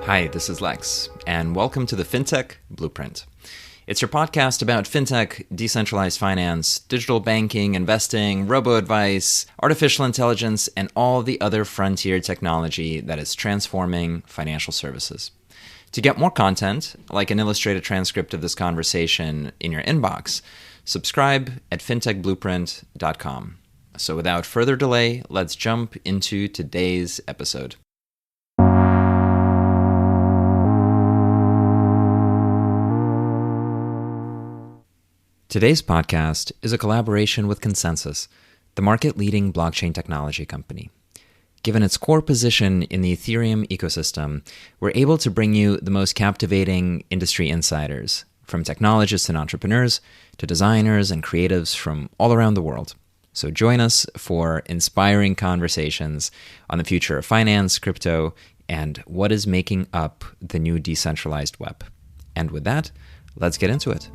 Hi, this is Lex, and welcome to the Fintech Blueprint. It's your podcast about fintech, decentralized finance, digital banking, investing, robo-advice, artificial intelligence, and all the other frontier technology that is transforming financial services. To get more content, like an illustrated transcript of this conversation in your inbox, subscribe at fintechblueprint.com. So without further delay, let's jump into today's episode. Today's podcast is a collaboration with ConsenSys, the market-leading blockchain technology company. Given its core position in the Ethereum ecosystem, we're able to bring you the most captivating industry insiders, from technologists and entrepreneurs to designers and creatives from all around the world. So join us for inspiring conversations on the future of finance, crypto, and what is making up the new decentralized web. And with that, let's get into it.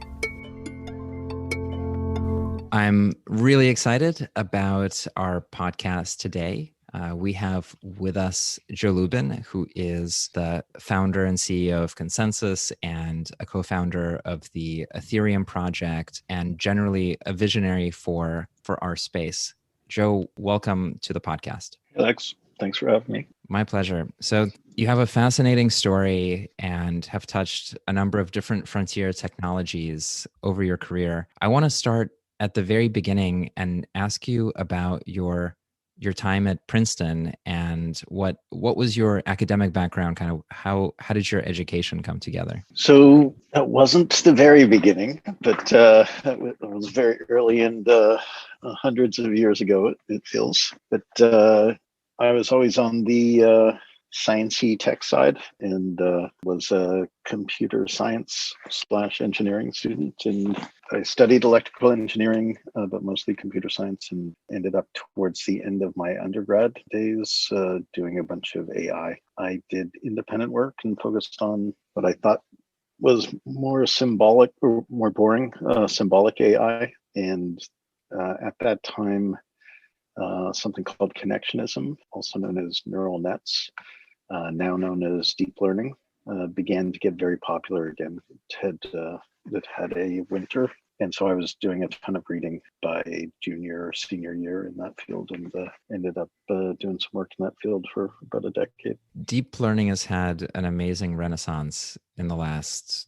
I'm really excited about our podcast today. We have with us Joe Lubin, who is the founder and CEO of ConsenSys and a co-founder of the Ethereum project and generally a visionary for our space. Joe, welcome to the podcast. Alex, thanks for having me. My pleasure. So you have a fascinating story and have touched a number of different frontier technologies over your career. I want to start at the very beginning and ask you about your time at Princeton and what was your academic background, kind of how did your education come together? So that wasn't the very beginning, but it was very early and hundreds of years ago, it feels. But I was always on the sciencey tech side and was a computer science / engineering student. And I studied electrical engineering, but mostly computer science, and ended up towards the end of my undergrad days doing a bunch of AI. I did independent work and focused on what I thought was more symbolic or more boring, symbolic AI. And at that time, something called connectionism, also known as neural nets, now known as deep learning, began to get very popular again. It had a winter, and so I was doing a ton of reading by junior or senior year in that field, and ended up doing some work in that field for about a decade. Deep learning has had an amazing renaissance in the last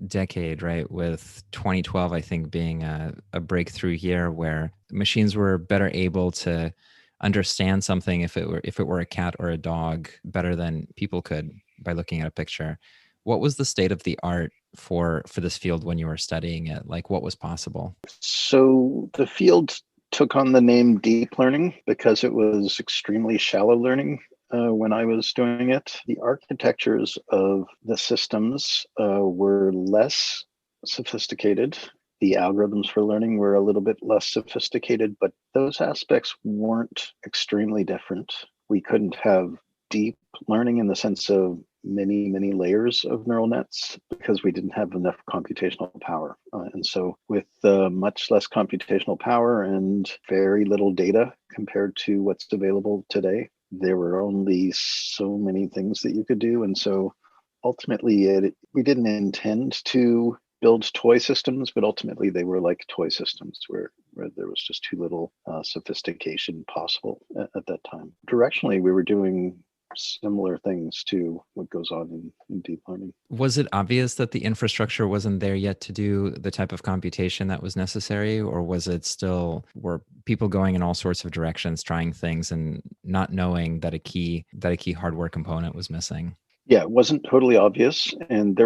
decade, right? With 2012, I think, being a breakthrough year where machines were better able to understand something if it were a cat or a dog better than people could by looking at a picture. What was the state of the art for this field when you were studying it? Like, what was possible? So the field took on the name deep learning because it was extremely shallow learning. When I was doing it, the architectures of the systems were less sophisticated. The algorithms for learning were a little bit less sophisticated, but those aspects weren't extremely different. We couldn't have deep learning in the sense of many layers of neural nets because we didn't have enough computational power. And so with much less computational power and very little data compared to what's available today, there were only so many things that you could do. And so ultimately, we didn't intend to build toy systems, but ultimately they were like toy systems where there was just too little sophistication possible at that time. Directionally, we were doing similar things to what goes on in deep learning. Was it obvious that the infrastructure wasn't there yet to do the type of computation that was necessary, or were people going in all sorts of directions, trying things and not knowing that a key hardware component was missing? Yeah, it wasn't totally obvious, and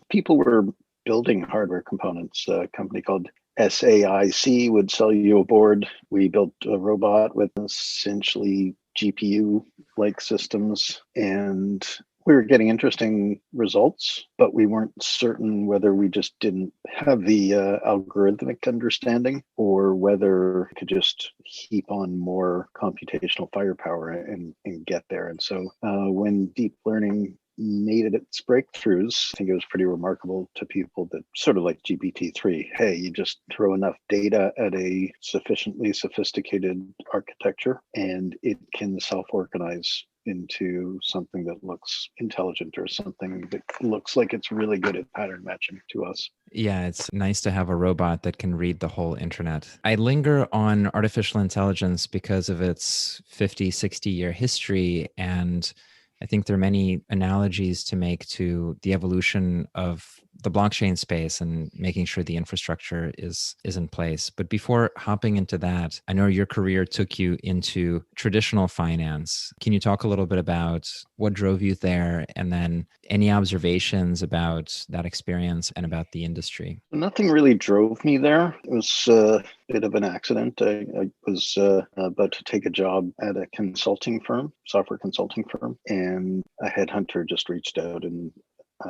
people were building hardware components. A company called SAIC would sell you a board. We built a robot with essentially GPU-like systems, and we were getting interesting results, but we weren't certain whether we just didn't have the algorithmic understanding or whether we could just heap on more computational firepower and get there. And so when deep learning made its breakthroughs, I think it was pretty remarkable to people that sort of like GPT-3, hey, you just throw enough data at a sufficiently sophisticated architecture and it can self-organize into something that looks intelligent or something that looks like it's really good at pattern matching to us. Yeah, it's nice to have a robot that can read the whole internet. I linger on artificial intelligence because of its 50, 60-year history. And I think there are many analogies to make to the evolution of the blockchain space and making sure the infrastructure is in place. But before hopping into that, I know your career took you into traditional finance. Can you talk a little bit about what drove you there, and then any observations about that experience and about the industry? Nothing really drove me there. It was a bit of an accident. I was about to take a job at a consulting firm, software consulting firm, and a headhunter just reached out and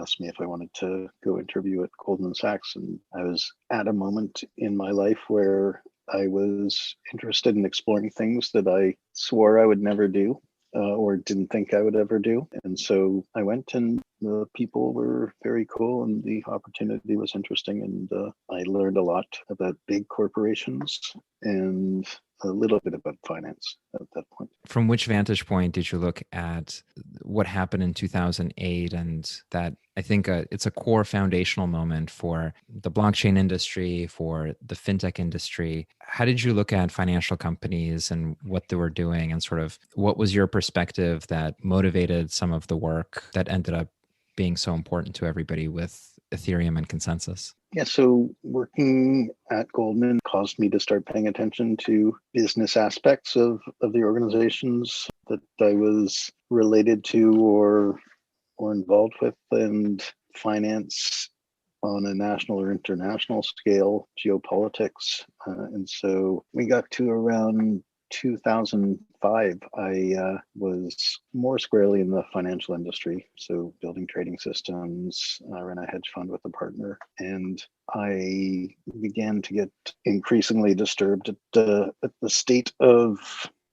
asked me if I wanted to go interview at Goldman Sachs. And I was at a moment in my life where I was interested in exploring things that I swore I would never do. Or didn't think I would ever do. And so I went, and the people were very cool and the opportunity was interesting. And I learned a lot about big corporations and a little bit about finance at that point. From which vantage point did you look at what happened in 2008? And that, I think it's a core foundational moment for the blockchain industry, for the fintech industry. How did you look at financial companies and what they were doing, and sort of what was your perspective that motivated some of the work that ended up being so important to everybody with Ethereum and ConsenSys? Yeah, so working at Goldman caused me to start paying attention to business aspects of the organizations that I was related to or involved with, and finance on a national or international scale, geopolitics. And so we got to around 2005, I was more squarely in the financial industry. So building trading systems, I ran a hedge fund with a partner, and I began to get increasingly disturbed at the state of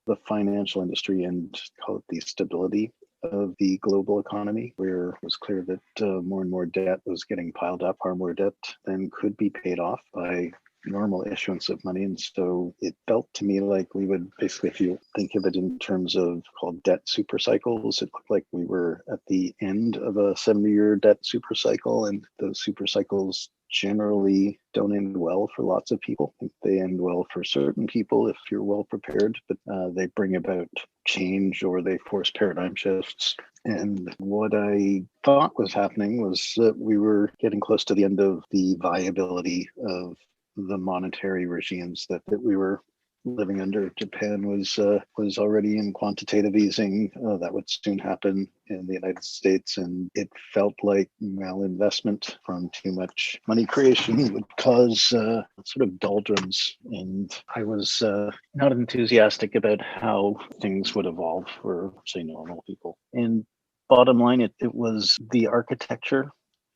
the financial industry, and call it the stability of the global economy, where it was clear that more and more debt was getting piled up, far more debt than could be paid off by normal issuance of money. And so it felt to me like we would basically, if you think of it in terms of called debt super cycles, it looked like we were at the end of a 70-year debt super cycle. And those super cycles generally don't end well for lots of people. I think they end well for certain people if you're well prepared, but they bring about change or they force paradigm shifts. And what I thought was happening was that we were getting close to the end of the viability of the monetary regimes that we were living under. Japan was already in quantitative easing. That would soon happen in the United States, and it felt like malinvestment from too much money creation would cause sort of doldrums. And I was not enthusiastic about how things would evolve for, say, normal people. And bottom line, it was the architecture,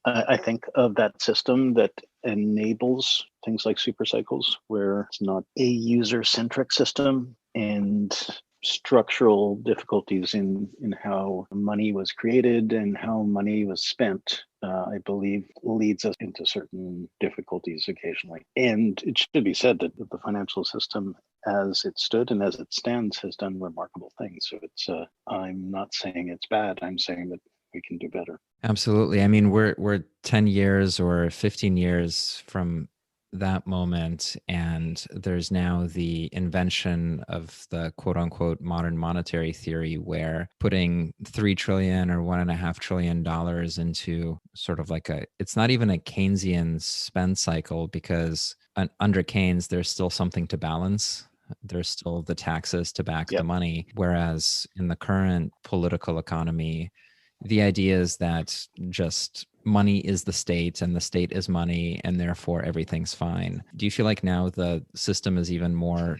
I think, of that system that enables things like super cycles, where it's not a user-centric system, and structural difficulties in how money was created and how money was spent, I believe, leads us into certain difficulties occasionally. And it should be said that the financial system, as it stood and as it stands, has done remarkable things. So it's I'm not saying it's bad. I'm saying that we can do better. Absolutely. I mean, we're 10 years or 15 years from that moment, and there's now the invention of the quote unquote modern monetary theory, where putting 3 trillion or $1.5 trillion into sort of like it's not even a Keynesian spend cycle, because under Keynes, there's still something to balance. There's still the taxes to back the money. Whereas in the current political economy, the idea is that just money is the state and the state is money, and therefore everything's fine. Do you feel like now the system is even more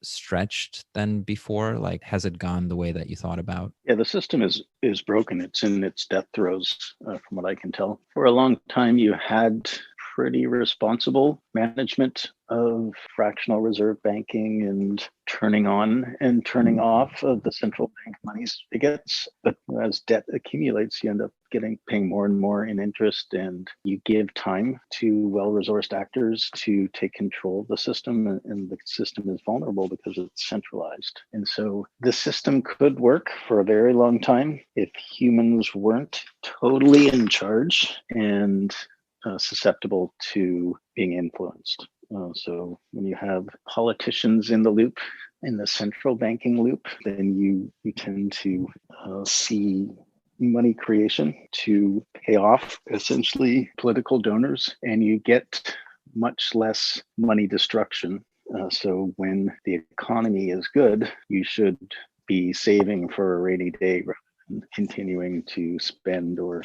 stretched than before? Like, has it gone the way that you thought about? Yeah, the system is broken. It's in its death throes, from what I can tell. For a long time, you had pretty responsible management of fractional reserve banking and turning on and turning off of the central bank money spigots. But as debt accumulates, you end up paying more and more in interest, and you give time to well-resourced actors to take control of the system, and the system is vulnerable because it's centralized. And so the system could work for a very long time if humans weren't totally in charge and susceptible to being influenced. So when you have politicians in the loop, in the central banking loop, then you tend to see money creation to pay off essentially political donors, and you get much less money destruction. So when the economy is good, you should be saving for a rainy day rather than continuing to spend or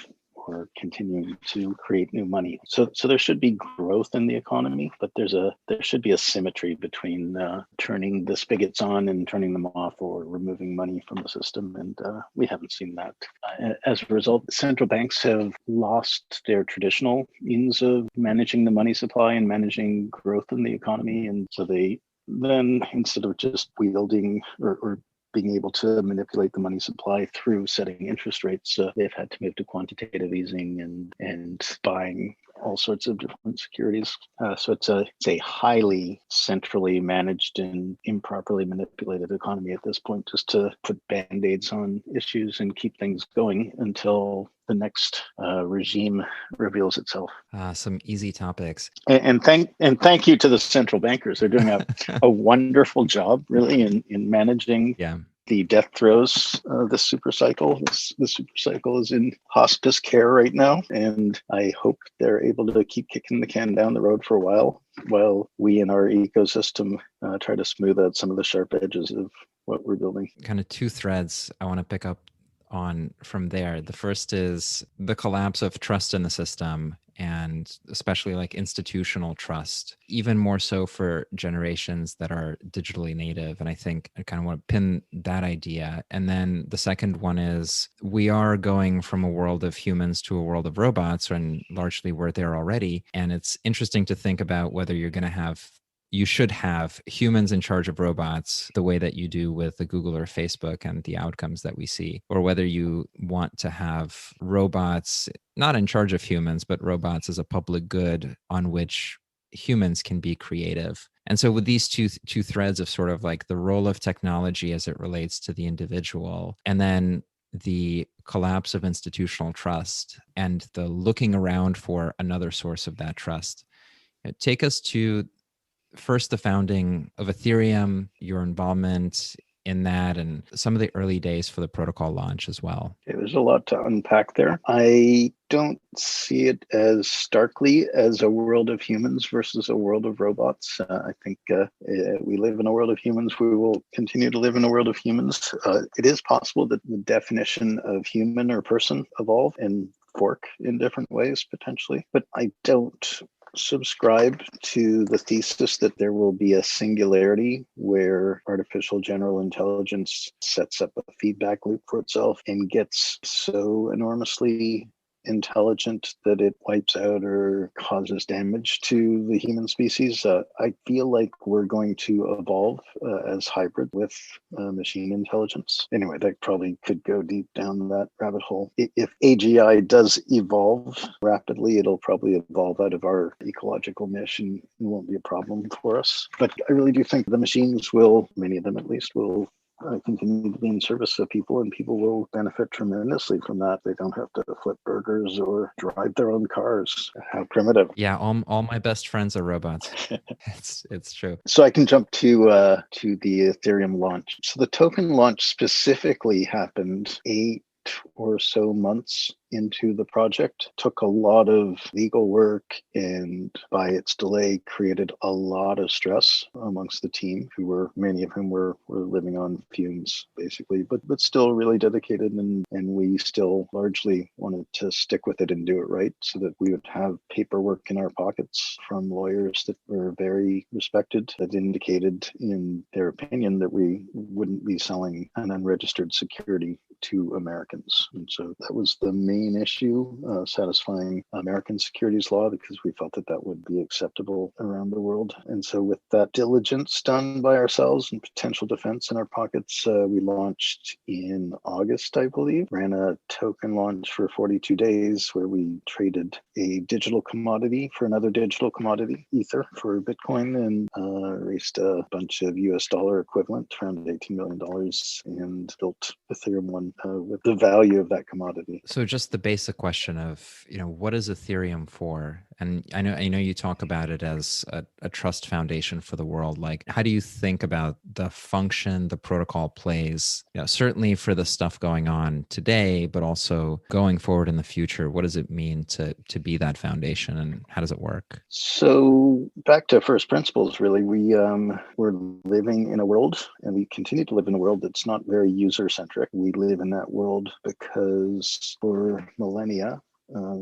continuing to create new money. So there should be growth in the economy, but there should be a symmetry between turning the spigots on and turning them off, or removing money from the system. And we haven't seen that. As a result, central banks have lost their traditional means of managing the money supply and managing growth in the economy. And so they then, instead of just wielding or being able to manipulate the money supply through setting interest rates, they've had to move to quantitative easing and buying all sorts of different securities. So it's a highly centrally managed and improperly manipulated economy at this point, just to put band-aids on issues and keep things going until the next regime reveals itself. Some easy topics. And thank you to the central bankers. They're doing a wonderful job, really, in managing the death throes of the super cycle. The super cycle is in hospice care right now, and I hope they're able to keep kicking the can down the road for a while we in our ecosystem try to smooth out some of the sharp edges of what we're building. Kind of two threads I want to pick up on from there. The first is the collapse of trust in the system, and especially like institutional trust, even more so for generations that are digitally native. And I think I kind of want to pin that idea. And then the second one is we are going from a world of humans to a world of robots, and largely we're there already. And it's interesting to think about whether you should have humans in charge of robots the way that you do with the Google or Facebook and the outcomes that we see, or whether you want to have robots not in charge of humans, but robots as a public good on which humans can be creative. And so with these two threads of sort of like the role of technology as it relates to the individual, and then the collapse of institutional trust and the looking around for another source of that trust, take us to first the founding of Ethereum, your involvement in that, and some of the early days for the protocol launch as well. Okay, there's a lot to unpack there. I don't see it as starkly as a world of humans versus a world of robots. I think we live in a world of humans. We will continue to live in a world of humans. It is possible that the definition of human or person evolve and fork in different ways potentially, but I don't subscribe to the thesis that there will be a singularity where artificial general intelligence sets up a feedback loop for itself and gets so enormously intelligent that it wipes out or causes damage to the human species. I feel like we're going to evolve as hybrid with machine intelligence. Anyway, that probably could go deep down that rabbit hole. If AGI does evolve rapidly, it'll probably evolve out of our ecological niche and it won't be a problem for us. But I really do think the machines will, many of them at least, will continue to be in service of people, and people will benefit tremendously from that. They don't have to flip burgers or drive their own cars. How primitive. Yeah, all my best friends are robots. It's true. So I can jump to the Ethereum launch. So the token launch specifically happened 8 or so months into the project. Took a lot of legal work, and by its delay created a lot of stress amongst the team, many of whom were living on fumes basically, but still really dedicated, and we still largely wanted to stick with it and do it right, so that we would have paperwork in our pockets from lawyers that were very respected, that indicated in their opinion that we wouldn't be selling an unregistered security to Americans. And so that was the main issue, satisfying American securities law, because we felt that that would be acceptable around the world. And so with that diligence done by ourselves and potential defense in our pockets, we launched in August, I believe, ran a token launch for 42 days where we traded a digital commodity for another digital commodity, Ether for Bitcoin, and raised a bunch of US dollar equivalent, around $18 million, and built Ethereum one with the value of that commodity. So just the basic question of, what is Ethereum for? And I know you talk about it as a trust foundation for the world. Like, how do you think about the function the protocol plays, certainly for the stuff going on today, but also going forward in the future? What does it mean to be that foundation, and how does it work? So back to first principles, really, we're living in a world, and we continue to live in a world that's not very user-centric. We live in that world because for millennia,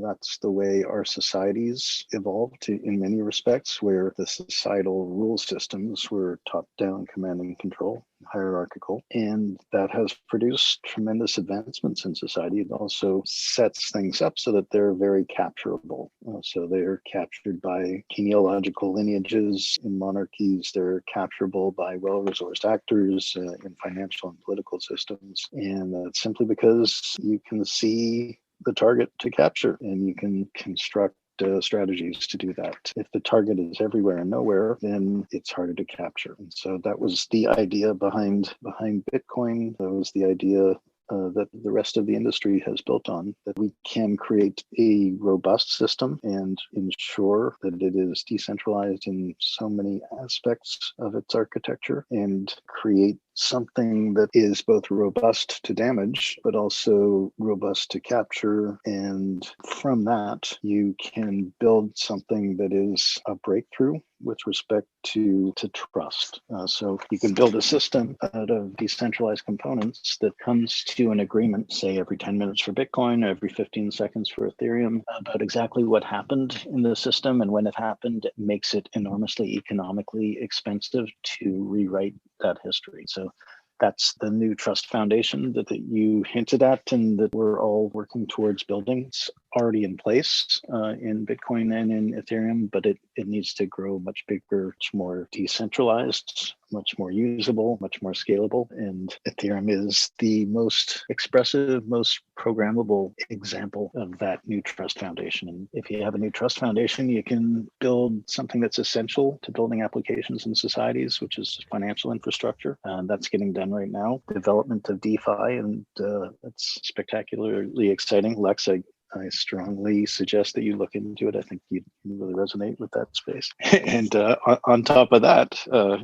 that's the way our societies evolved in many respects, where the societal rule systems were top-down command and control, hierarchical, and that has produced tremendous advancements in society. It also sets things up so that they're very capturable. So they're captured by genealogical lineages in monarchies. They're capturable by well-resourced actors in financial and political systems. And that's simply because you can see the target to capture, and you can construct strategies to do that. If the target is everywhere and nowhere, then it's harder to capture. And so that was the idea behind Bitcoin. That was the idea that the rest of the industry has built on, that we can create a robust system and ensure that it is decentralized in so many aspects of its architecture, and create something that is both robust to damage, but also robust to capture. And from that, you can build something that is a breakthrough with respect to trust. So you can build a system out of decentralized components that comes to an agreement, say every 10 minutes for Bitcoin, every 15 seconds for Ethereum, about exactly what happened in the system. And when it happened, it makes it enormously economically expensive to rewrite that history. So that's the new trust foundation that you hinted at, and that we're all working towards building. It's already in place in Bitcoin and in Ethereum, but it needs to grow much bigger, much more decentralized, much more usable, much more scalable. And Ethereum is the most expressive, most programmable example of that new trust foundation. And if you have a new trust foundation, you can build something that's essential to building applications in societies, which is financial infrastructure. That's getting done right now. Development of DeFi, and that's spectacularly exciting. Lex, I strongly suggest that you look into it. I think you really resonate with that space. And on top of that,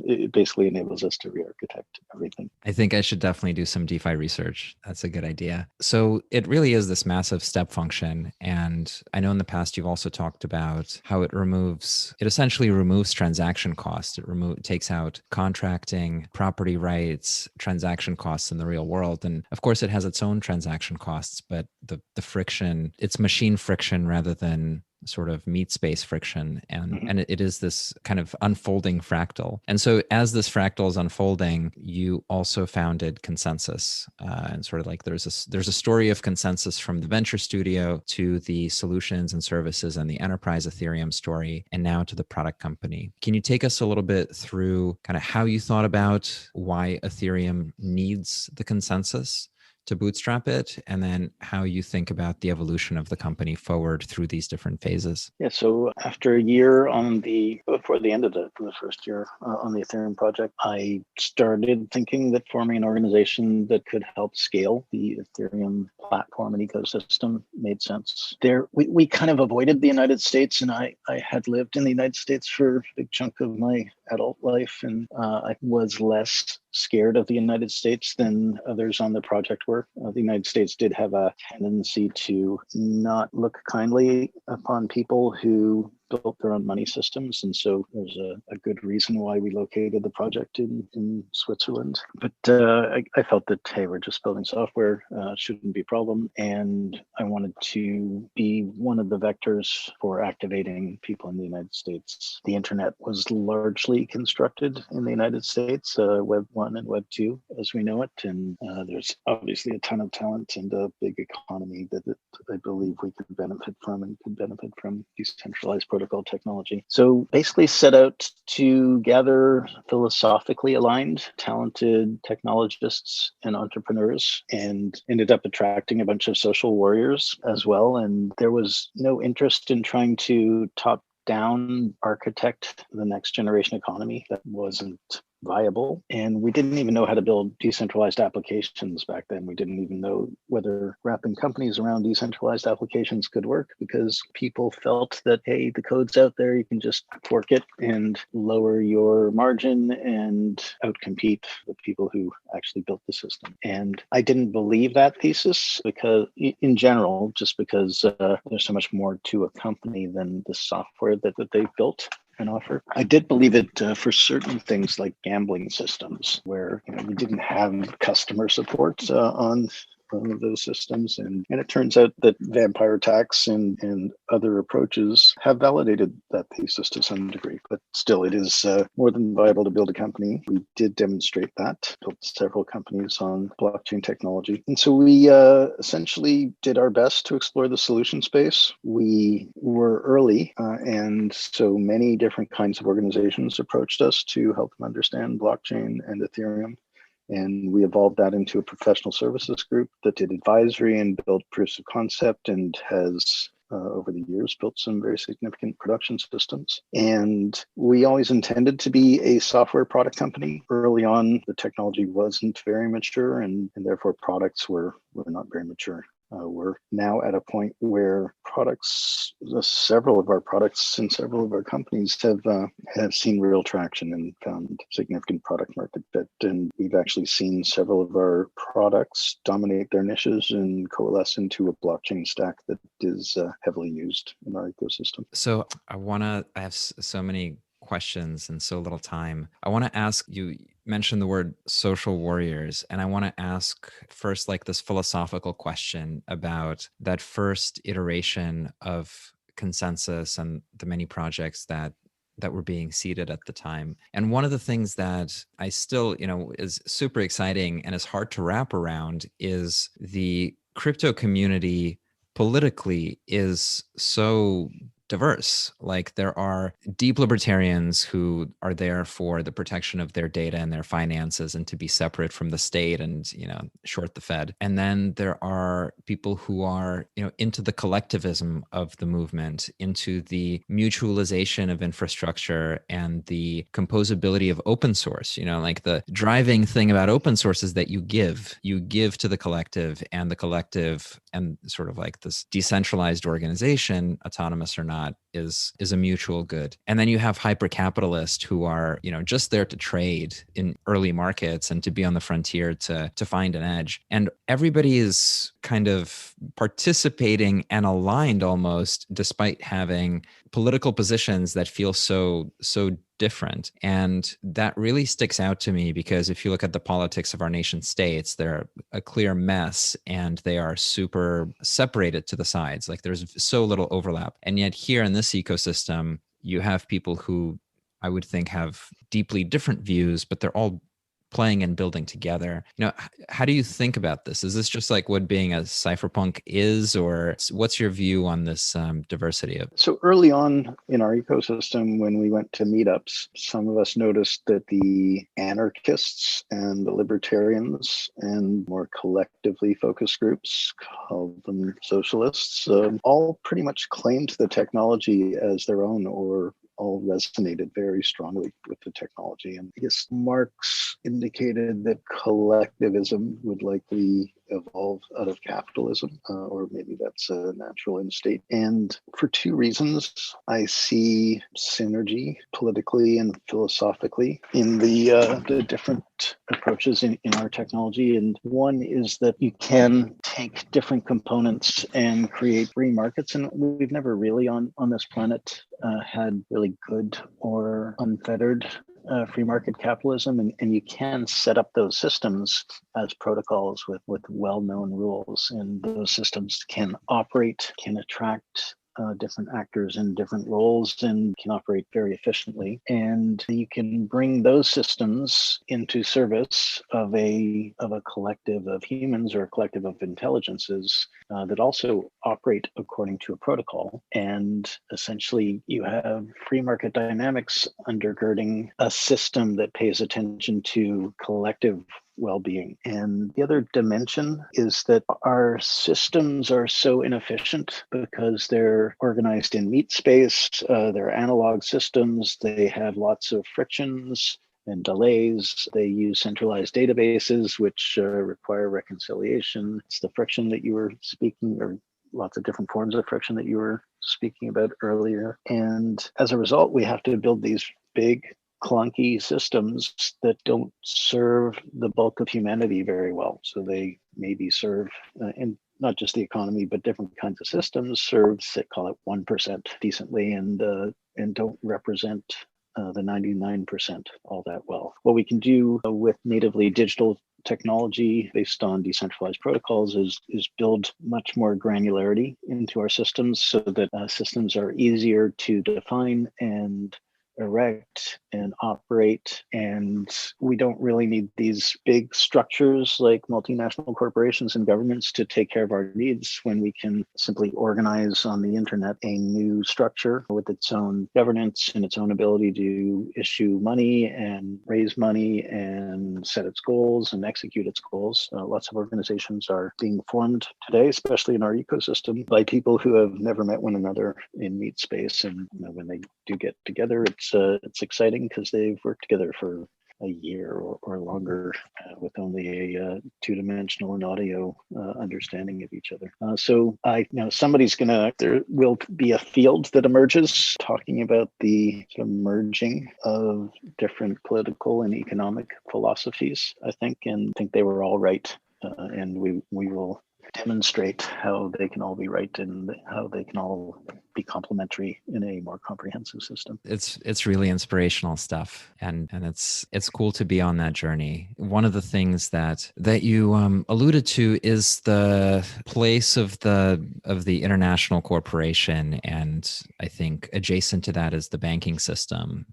it basically enables us to re-architect everything. I think I should definitely do some DeFi research. That's a good idea. So it really is this massive step function. And I know in the past you've also talked about how it essentially removes transaction costs. It takes out contracting, property rights, transaction costs in the real world. And of course, it has its own transaction costs, but the friction, it's machine friction rather than sort of meat space friction. And it is this kind of unfolding fractal. And so as this fractal is unfolding, you also founded ConsenSys, and sort of like there's a story of ConsenSys from the venture studio to the solutions and services and the enterprise Ethereum story, and now to the product company. Can you take us a little bit through kind of how you thought about why Ethereum needs the ConsenSys to bootstrap it, and then how you think about the evolution of the company forward through these different phases? Yeah, so after a year before the end of the first year on the Ethereum project, I started thinking that forming an organization that could help scale the Ethereum platform and ecosystem made sense. We kind of avoided the United States, and I had lived in the United States for a big chunk of my adult life, and I was less scared of the United States than others on the project were. The United States did have a tendency to not look kindly upon people who built their own money systems. And so there's a good reason why we located the project in Switzerland. But I felt that, hey, we're just building software, shouldn't be a problem. And I wanted to be one of the vectors for activating people in the United States. The internet was largely constructed in the United States, Web 1 and Web 2, as we know it. And there's obviously a ton of talent and a big economy that I believe we could benefit from and could benefit from decentralized protocol technology. So basically set out to gather philosophically aligned, talented technologists and entrepreneurs, and ended up attracting a bunch of social warriors as well. And there was no interest in trying to top down architect the next generation economy. That wasn't viable. And we didn't even know how to build decentralized applications back then. We didn't even know whether wrapping companies around decentralized applications could work, because people felt that, hey, the code's out there, you can just fork it and lower your margin and outcompete the people who actually built the system. And I didn't believe that thesis, because in general, just because there's so much more to a company than the software that they've built and offer. I did believe it for certain things like gambling systems, where we didn't have customer support on those systems. And it turns out that vampire attacks and other approaches have validated that thesis to some degree. But still, it is more than viable to build a company. We did demonstrate that, built several companies on blockchain technology. And so we essentially did our best to explore the solution space. We were early, and so many different kinds of organizations approached us to help them understand blockchain and Ethereum. And we evolved that into a professional services group that did advisory and built proofs of concept, and has over the years built some very significant production systems. And we always intended to be a software product company. Early on, the technology wasn't very mature, and therefore products were not very mature. We're now at a point where several of our products and several of our companies have seen real traction and found significant product market fit. And we've actually seen several of our products dominate their niches and coalesce into a blockchain stack that is heavily used in our ecosystem. So I have so many questions and so little time. I want to ask you, mentioned the word social warriors, and I want to ask first like this philosophical question about that first iteration of ConsenSys and the many projects that were being seeded at the time. And one of the things that I still, is super exciting and is hard to wrap around is the crypto community politically is so diverse. Like there are deep libertarians who are there for the protection of their data and their finances and to be separate from the state and, short the Fed. And then there are people who are, into the collectivism of the movement, into the mutualization of infrastructure and the composability of open source. Like the driving thing about open source is that you give to the collective, and the collective and sort of like this decentralized organization, autonomous or not, is a mutual good. And then you have hyper-capitalists who are, just there to trade in early markets and to be on the frontier to find an edge. And everybody is kind of participating and aligned almost, despite having political positions that feel so different. And that really sticks out to me, because if you look at the politics of our nation states, they're a clear mess and they are super separated to the sides. Like there's so little overlap. And yet here in this ecosystem, you have people who I would think have deeply different views, but they're all playing and building together. How do you think about this? Is this just like what being a cypherpunk is, or what's your view on this diversity of? So early on in our ecosystem, when we went to meetups, some of us noticed that the anarchists and the libertarians and more collectively focused groups, called them socialists, all pretty much claimed the technology as their own, or all resonated very strongly with the technology. And I guess Marx indicated that collectivism would likely evolve out of capitalism, or maybe that's a natural instinct. And for two reasons, I see synergy politically and philosophically in the different approaches in our technology. And one is that you can take different components and create free markets. And we've never really on this planet had really good or unfettered free market capitalism, and you can set up those systems as protocols with well-known rules, and those systems can operate, can attract different actors in different roles, and can operate very efficiently. And you can bring those systems into service of a collective of humans or a collective of intelligences that also operate according to a protocol. And essentially, you have free market dynamics undergirding a system that pays attention to collective well-being. And the other dimension is that our systems are so inefficient because they're organized in meat space, they're analog systems, they have lots of frictions and delays. They use centralized databases, which require reconciliation. It's the friction that you were speaking, or lots of different forms of friction that you were speaking about earlier. And as a result, we have to build these big, clunky systems that don't serve the bulk of humanity very well. So they maybe serve in not just the economy, but different kinds of systems serve, say, call it 1% decently, and don't represent the 99% all that well. What we can do with natively digital technology based on decentralized protocols is build much more granularity into our systems so that systems are easier to define and erect and operate, and we don't really need these big structures like multinational corporations and governments to take care of our needs, when we can simply organize on the internet a new structure with its own governance and its own ability to issue money and raise money and set its goals and execute its goals. Lots of organizations are being formed today, especially in our ecosystem, by people who have never met one another in meat space, and when they do get together, it's exciting because they've worked together for a year or longer with only a two-dimensional and audio understanding of each other. So there will be a field that emerges talking about the sort of merging of different political and economic philosophies, I think they were all right. And we will demonstrate how they can all be right and how they can all be complementary in a more comprehensive system. It's really inspirational stuff, and it's cool to be on that journey. One of the things that you alluded to is the place of the international corporation, and I think adjacent to that is the banking system.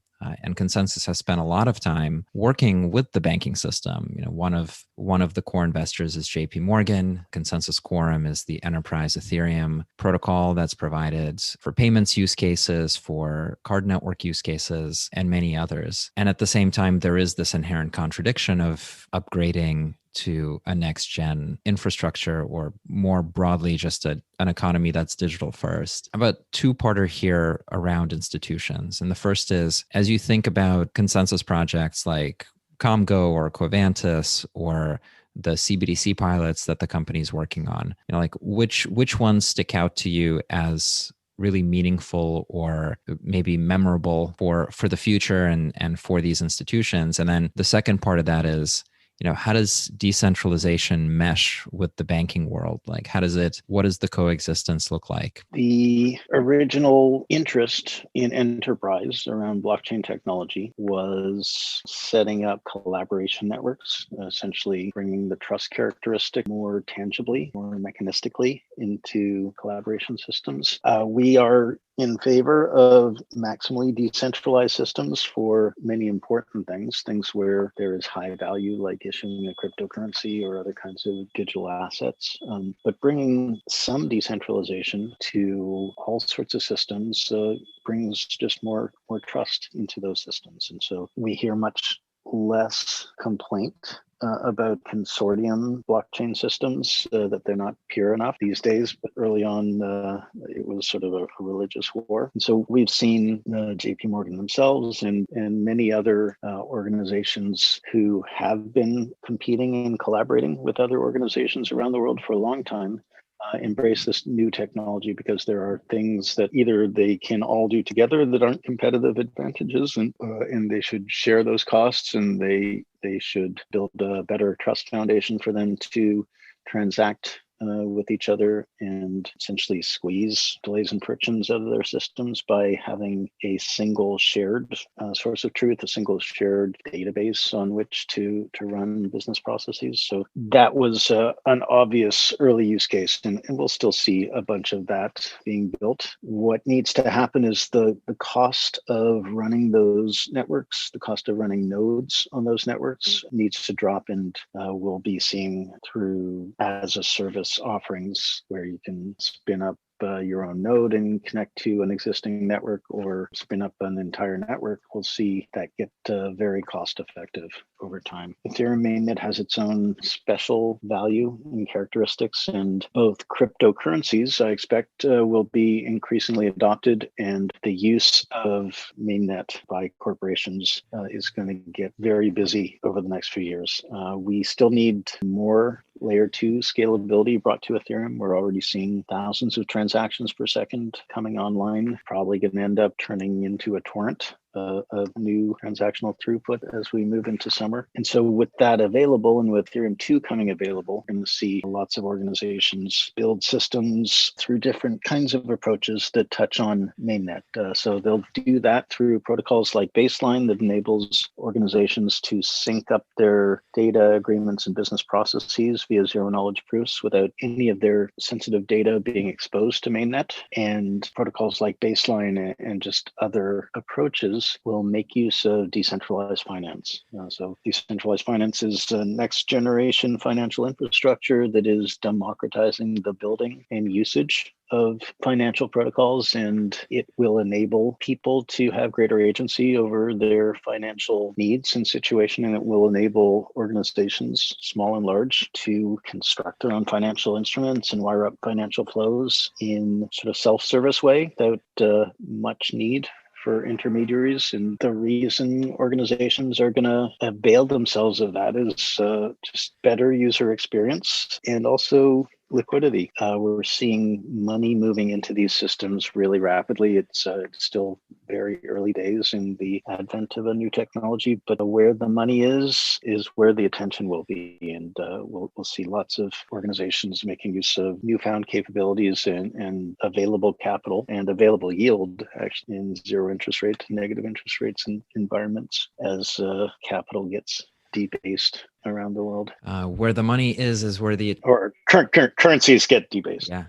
And ConsenSys has spent a lot of time working with the banking system. One of the core investors is JP Morgan. ConsenSys Quorum is the enterprise Ethereum protocol that's provided for payments use cases, for card network use cases, and many others. And at the same time, there is this inherent contradiction of upgrading to a next-gen infrastructure, or more broadly, just an economy that's digital first. About two-parter here around institutions. And the first is, as you think about ConsenSys projects like Comgo or Covantis or the CBDC pilots that the company's working on, which ones stick out to you as really meaningful or maybe memorable for the future and for these institutions? And then the second part of that is, how does decentralization mesh with the banking world? What does the coexistence look like? The original interest in enterprise around blockchain technology was setting up collaboration networks, essentially bringing the trust characteristic more tangibly, more mechanistically into collaboration systems. We are in favor of maximally decentralized systems for many important things where there is high value, like issuing a cryptocurrency or other kinds of digital assets. But bringing some decentralization to all sorts of systems brings just more trust into those systems. And so we hear much less complaint about consortium blockchain systems, that they're not pure enough these days. But early on, it was sort of a religious war. And so we've seen JP Morgan themselves and many other organizations who have been competing and collaborating with other organizations around the world for a long time embrace this new technology, because there are things that either they can all do together that aren't competitive advantages, and they should share those costs, and they should build a better trust foundation for them to transact with each other and essentially squeeze delays and frictions out of their systems by having a single shared source of truth, a single shared database on which to run business processes. So that was an obvious early use case, and we'll still see a bunch of that being built. What needs to happen is the cost of running those networks, the cost of running nodes on those networks needs to drop, and we'll be seeing through as a service offerings where you can spin up your own node and connect to an existing network or spin up an entire network. We'll see that get very cost effective over time. Ethereum mainnet has its own special value and characteristics, and both cryptocurrencies, I expect, will be increasingly adopted, and the use of mainnet by corporations is going to get very busy over the next few years. We still need more layer 2 scalability brought to Ethereum. We're already seeing thousands of transactions per second coming online, probably going to end up turning into a torrent of new transactional throughput as we move into summer. And so with that available, and with Ethereum 2 coming available, we're going to see lots of organizations build systems through different kinds of approaches that touch on mainnet. So they'll do that through protocols like Baseline that enables organizations to sync up their data agreements and business processes via zero-knowledge proofs without any of their sensitive data being exposed to mainnet. And protocols like Baseline and just other approaches will make use of decentralized finance. So decentralized finance is the next generation financial infrastructure that is democratizing the building and usage of financial protocols, and it will enable people to have greater agency over their financial needs and situation, and it will enable organizations, small and large, to construct their own financial instruments and wire up financial flows in sort of self-service way without much need for intermediaries. And the reason organizations are going to avail themselves of that is just better user experience and also liquidity. We're seeing money moving into these systems really rapidly. It's still very early days in the advent of a new technology, but where the money is where the attention will be. And we'll see lots of organizations making use of newfound capabilities and available capital and available yield actually in zero interest rate, negative interest rates and environments as capital gets debased around the world. Where the money is where the currencies get debased. Yeah.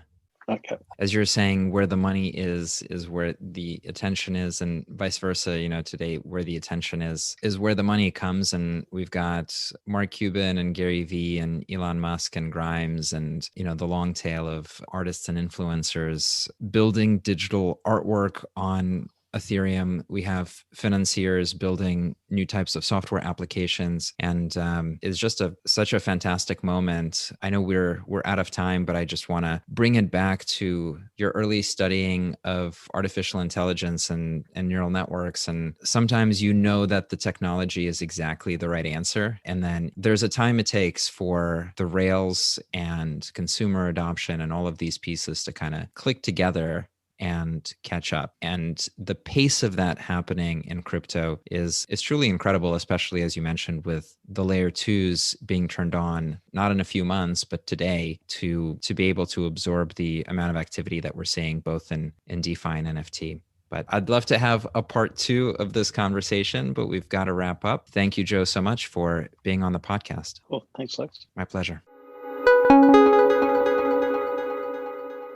Okay. As you're saying, where the money is where the attention is, and vice versa. Today where the attention is where the money comes. And we've got Mark Cuban and Gary Vee and Elon Musk and Grimes and the long tail of artists and influencers building digital artwork on Ethereum. We have financiers building new types of software applications, and it's just such a fantastic moment. I know we're out of time, but I just want to bring it back to your early studying of artificial intelligence and neural networks. And sometimes that the technology is exactly the right answer, and then there's a time it takes for the rails and consumer adoption and all of these pieces to kind of click together and catch up. And the pace of that happening in crypto is truly incredible, especially as you mentioned with the layer 2s being turned on, not in a few months, but today to be able to absorb the amount of activity that we're seeing both in DeFi and NFT. But I'd love to have a part 2 of this conversation, but we've got to wrap up. Thank you, Joe, so much for being on the podcast. Cool. Thanks, Lex. My pleasure.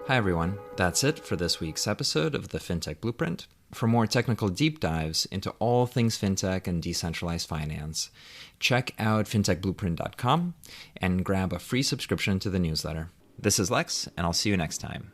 Hi, everyone. That's it for this week's episode of the FinTech Blueprint. For more technical deep dives into all things fintech and decentralized finance, check out fintechblueprint.com and grab a free subscription to the newsletter. This is Lex, and I'll see you next time.